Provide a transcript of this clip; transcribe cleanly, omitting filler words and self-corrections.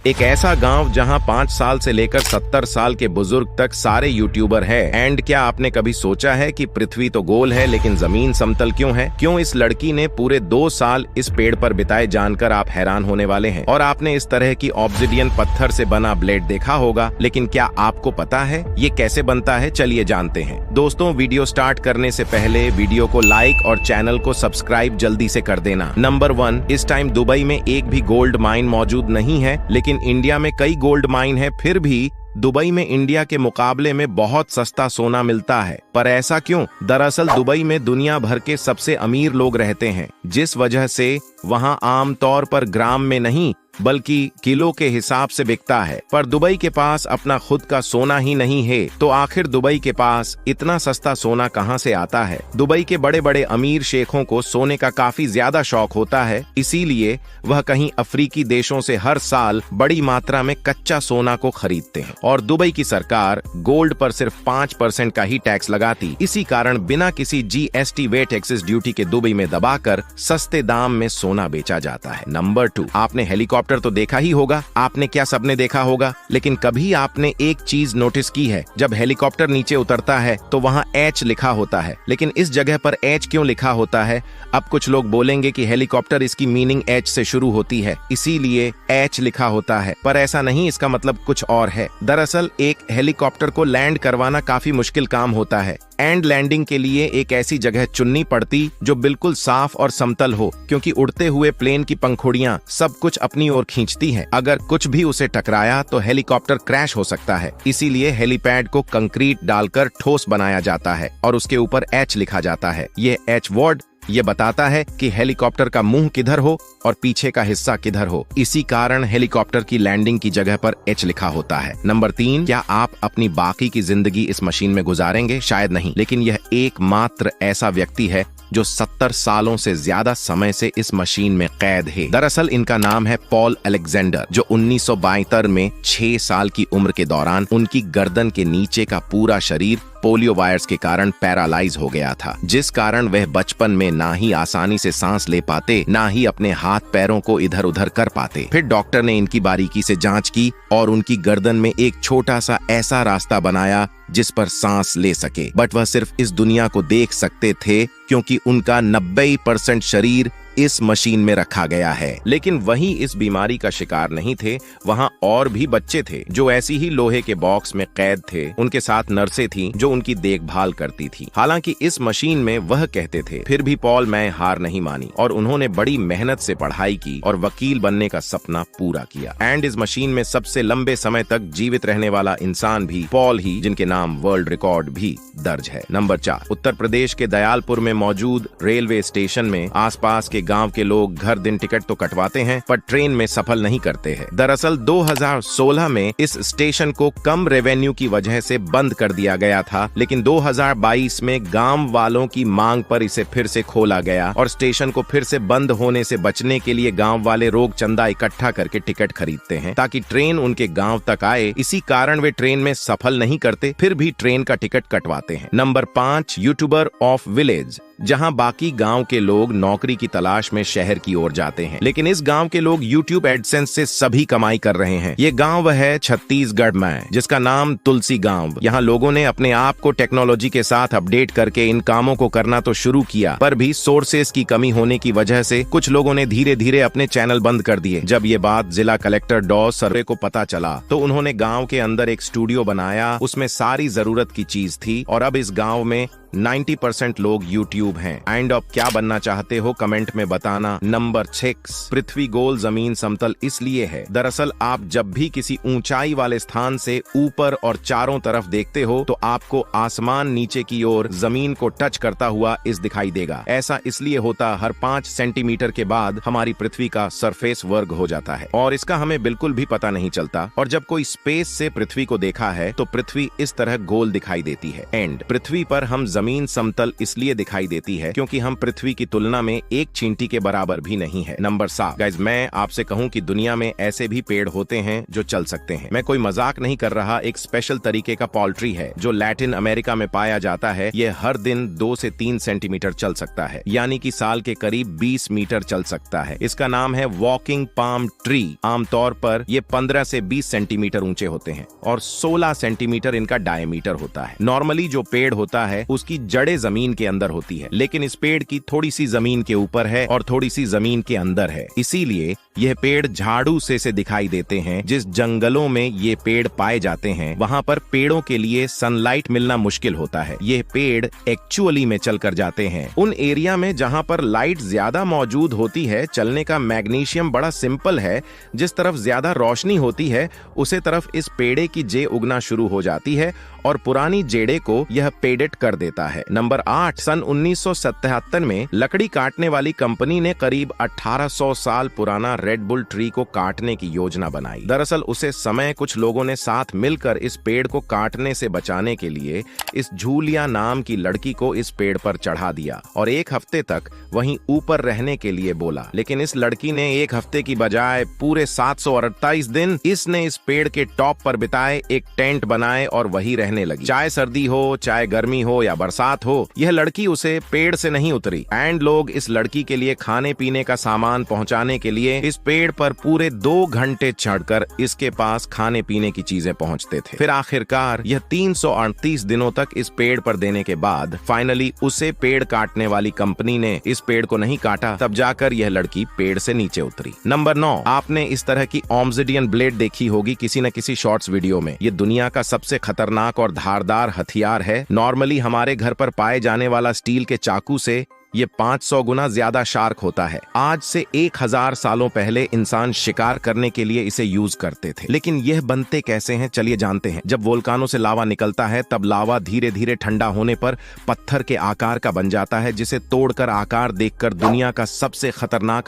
एक ऐसा गांव जहां 5 साल से लेकर 70 साल के बुजुर्ग तक सारे यूट्यूबर हैं। एंड क्या आपने कभी सोचा है कि पृथ्वी तो गोल है लेकिन जमीन समतल क्यों है? क्यों इस लड़की ने पूरे 2 साल इस पेड़ पर बिताए जानकर आप हैरान होने वाले हैं। और आपने इस तरह की ऑब्सिडियन पत्थर से बना ब्लेड देखा होगा, लेकिन क्या आपको पता है ये कैसे बनता है? चलिए जानते हैं। दोस्तों, वीडियो स्टार्ट करने से पहले वीडियो को लाइक और चैनल को सब्सक्राइब जल्दी से कर देना। नंबर 1, इस टाइम दुबई में एक भी गोल्ड माइन मौजूद नहीं है, लेकिन इंडिया में कई गोल्ड माइन है। फिर भी दुबई में इंडिया के मुकाबले में बहुत सस्ता सोना मिलता है। पर ऐसा क्यों? दरअसल दुबई में दुनिया भर के सबसे अमीर लोग रहते हैं, जिस वजह से वहां आम तौर पर ग्राम में नहीं बल्कि किलो के हिसाब से बिकता है। पर दुबई के पास अपना खुद का सोना ही नहीं है, तो आखिर दुबई के पास इतना सस्ता सोना कहां से आता है? दुबई के बड़े बड़े अमीर शेखों को सोने का काफी ज्यादा शौक होता है, इसीलिए वह कहीं अफ्रीकी देशों से हर साल बड़ी मात्रा में कच्चा सोना को खरीदते हैं। और दुबई की सरकार गोल्ड पर सिर्फ 5% का ही टैक्स लगाती। इसी कारण बिना किसी GST वेट एक्सेस ड्यूटी के दुबई में दबाकर सस्ते दाम में सोना बेचा जाता है। नंबर 2, आपने हेलीकॉप्टर तो देखा ही होगा। आपने क्या सबने देखा होगा, लेकिन कभी आपने एक चीज नोटिस की है? जब हेलीकॉप्टर नीचे उतरता है तो वहां H लिखा होता है, लेकिन इस जगह पर H क्यों लिखा होता है? अब कुछ लोग बोलेंगे कि हेलीकॉप्टर इसकी मीनिंग H से शुरू होती है, इसीलिए H लिखा होता है। पर ऐसा नहीं, इसका मतलब कुछ और है। दरअसल एक हेलीकॉप्टर को लैंड करवाना काफी मुश्किल काम होता है। एंड लैंडिंग के लिए एक ऐसी जगह चुननी पड़ती जो बिल्कुल साफ और समतल हो, क्योंकि उड़ते हुए प्लेन की पंखुड़ियां सब कुछ अपनी ओर खींचती हैं। अगर कुछ भी उसे टकराया तो हेलीकॉप्टर क्रैश हो सकता है। इसीलिए हेलीपैड को कंक्रीट डालकर ठोस बनाया जाता है और उसके ऊपर H लिखा जाता है। ये H वर्ड ये बताता है कि हेलीकॉप्टर का मुंह किधर हो और पीछे का हिस्सा किधर हो। इसी कारण हेलीकॉप्टर की लैंडिंग की जगह पर H लिखा होता है। नंबर 3, क्या आप अपनी बाकी की जिंदगी इस मशीन में गुजारेंगे? शायद नहीं, लेकिन यह एकमात्र ऐसा व्यक्ति है जो 70 सालों से ज्यादा समय से इस मशीन में कैद है। दरअसल इनका नाम है पॉल अलेक्जेंडर, जो 1972 में 6 साल की उम्र के दौरान उनकी गर्दन के नीचे का पूरा शरीर पोलियो वायरस के कारण पैरालाइज हो गया था, जिस कारण वह बचपन में ना ही आसानी से सांस ले पाते, ना ही अपने हाथ पैरों को इधर उधर कर पाते। फिर डॉक्टर ने इनकी बारीकी से जांच की और उनकी गर्दन में एक छोटा सा ऐसा रास्ता बनाया जिस पर सांस ले सके। बट वह सिर्फ इस दुनिया को देख सकते थे क्योंकि उनका 90% शरीर इस मशीन में रखा गया है। लेकिन वही इस बीमारी का शिकार नहीं थे, वहां और भी बच्चे थे जो ऐसी ही लोहे के बॉक्स में कैद थे। उनके साथ नर्सें थीं जो उनकी देखभाल करती थी। हालांकि इस मशीन में वह कहते थे, फिर भी पॉल मैं हार नहीं मानी और उन्होंने बड़ी मेहनत से पढ़ाई की और वकील बनने का सपना पूरा किया। एंड इस मशीन में सबसे लंबे समय तक जीवित रहने वाला इंसान भी पॉल ही, जिनके नाम वर्ल्ड रिकॉर्ड भी दर्ज है। नंबर 4, उत्तर प्रदेश के दयालपुर में मौजूद रेलवे स्टेशन में आसपास के गांव के लोग घर दिन टिकट तो कटवाते हैं, पर ट्रेन में सफल नहीं करते हैं। दरअसल 2016 में इस स्टेशन को कम रेवेन्यू की वजह से बंद कर दिया गया था, लेकिन 2022 में गांव वालों की मांग पर इसे फिर से खोला गया और स्टेशन को फिर से बंद होने से बचने के लिए गांव वाले रोग चंदा इकट्ठा करके टिकट खरीदते हैं ताकि ट्रेन उनके गांव तक आए। इसी कारण वे ट्रेन में सफल नहीं करते, फिर भी ट्रेन का टिकट कटवाते हैं। नंबर 5, यूट्यूबर ऑफ विलेज, जहां बाकी गांव के लोग नौकरी की तलाश में शहर की ओर जाते हैं, लेकिन इस गांव के लोग यूट्यूब एडसेंस से सभी कमाई कर रहे हैं। ये गांव है छत्तीसगढ़ में, जिसका नाम तुलसी गांव। यहाँ लोगों ने अपने आप को टेक्नोलॉजी के साथ अपडेट करके इन कामों को करना तो शुरू किया, पर भी सोर्सेस की कमी होने की वजह से कुछ लोगों ने धीरे धीरे अपने चैनल बंद कर दिए। जब ये बात जिला कलेक्टर डॉ सर्वे को पता चला तो उन्होंने गाँव के अंदर एक स्टूडियो बनाया, उसमें सारी जरूरत की चीज थी और अब इस गाँव में 90% लोग यूट्यूब हैं। एंड अब क्या बनना चाहते हो कमेंट में बताना। नंबर 6, पृथ्वी गोल जमीन समतल इसलिए है। दरअसल आप जब भी किसी ऊंचाई वाले स्थान से ऊपर और चारों तरफ देखते हो तो आपको आसमान नीचे की ओर जमीन को टच करता हुआ इस दिखाई देगा। ऐसा इसलिए होता हर 5 सेंटीमीटर के बाद हमारी पृथ्वी का सरफेस वर्ग हो जाता है और इसका हमें बिल्कुल भी पता नहीं चलता। और जब कोई स्पेस से पृथ्वी को देखा है तो पृथ्वी इस तरह गोल दिखाई देती है। एंड पृथ्वी पर हम जमीन समतल इसलिए दिखाई देती है क्योंकि हम पृथ्वी की तुलना में एक चींटी के बराबर भी नहीं है। नंबर 7 गाइस, मैं आपसे कहूं कि दुनिया में ऐसे भी पेड़ होते हैं जो चल सकते हैं। मैं कोई मजाक नहीं कर रहा। एक स्पेशल तरीके का पोल्ट्री है जो लैटिन अमेरिका में पाया जाता है। यह हर दिन 2 से 3 सेंटीमीटर चल सकता है, यानी कि साल के करीब 20 मीटर चल सकता है। इसका नाम है वॉकिंग पाम ट्री। आमतौर पर ये 15 से 20 सेंटीमीटर ऊंचे होते हैं और 16 सेंटीमीटर इनका डायमीटर होता है। नॉर्मली जो पेड़ होता है उसकी जड़ें जमीन के अंदर होती है, लेकिन इस पेड़ की थोड़ी सी जमीन के ऊपर है और थोड़ी सी जमीन के अंदर है। इसीलिए यह पेड़ झाड़ू से दिखाई देते हैं। जिस जंगलों में ये पेड़ पाए जाते हैं वहां पर पेड़ों के लिए सनलाइट मिलना मुश्किल होता है। ये पेड़ एक्चुअली में चल कर जाते हैं। उन एरिया में जहां पर लाइट ज्यादा मौजूद होती है, चलने का मैग्नीशियम बड़ा सिंपल है। जिस तरफ ज्यादा रोशनी होती है उसे तरफ इस पेड़े की जे उगना शुरू हो जाती है और पुरानी जेड़े को यह पेडेट कर देता है। नंबर 8, सन 1977 में लकड़ी काटने वाली कंपनी ने करीब 1800 साल पुराना रेड बुल ट्री को काटने की योजना बनाई। दरअसल उसे समय कुछ लोगों ने साथ मिलकर इस पेड़ को काटने से बचाने के लिए इस जूलिया नाम की लड़की को इस पेड़ पर चढ़ा दिया और 1 हफ्ते तक वहीं ऊपर रहने के लिए बोला। लेकिन इस लड़की ने 1 हफ्ते की बजाय पूरे 728 दिन इसने इस पेड़ के टॉप पर बिताए, एक टेंट बनाए और वही रहने लगी। चाहे सर्दी हो, चाहे गर्मी हो या बरसात हो, यह लड़की उसे पेड़ से नहीं उतरी। एंड लोग इस लड़की के लिए खाने पीने का सामान पहुंचाने के लिए इस पेड़ पर पूरे 2 घंटे चढ़कर इसके पास खाने पीने की चीजें पहुंचते थे। फिर आखिरकार यह 338 दिनों तक इस पेड़ पर देने के बाद फाइनली उसे पेड़ काटने वाली कंपनी ने इस पेड़ को नहीं काटा। तब जाकर यह लड़की पेड़ से नीचे उतरी। नंबर 9, आपने इस तरह की ऑब्सिडियन ब्लेड देखी होगी किसी न किसी शॉर्ट्स वीडियो में। ये दुनिया का सबसे खतरनाक और धारदार हथियार है। नॉर्मली हमारे घर पर पाए जाने वाला स्टील के चाकू से ये 500 गुना ज्यादा शार्प होता है। आज से 1000 सालों पहले इंसान शिकार करने के लिए इसे यूज करते थे। लेकिन यह बनते कैसे हैं, चलिए जानते हैं। जब वोल्कानों से लावा निकलता है तब लावा धीरे धीरे ठंडा होने पर पत्थर के आकार का बन जाता है, जिसे तोड़कर आकार देखकर दुनिया का सबसे खतरनाक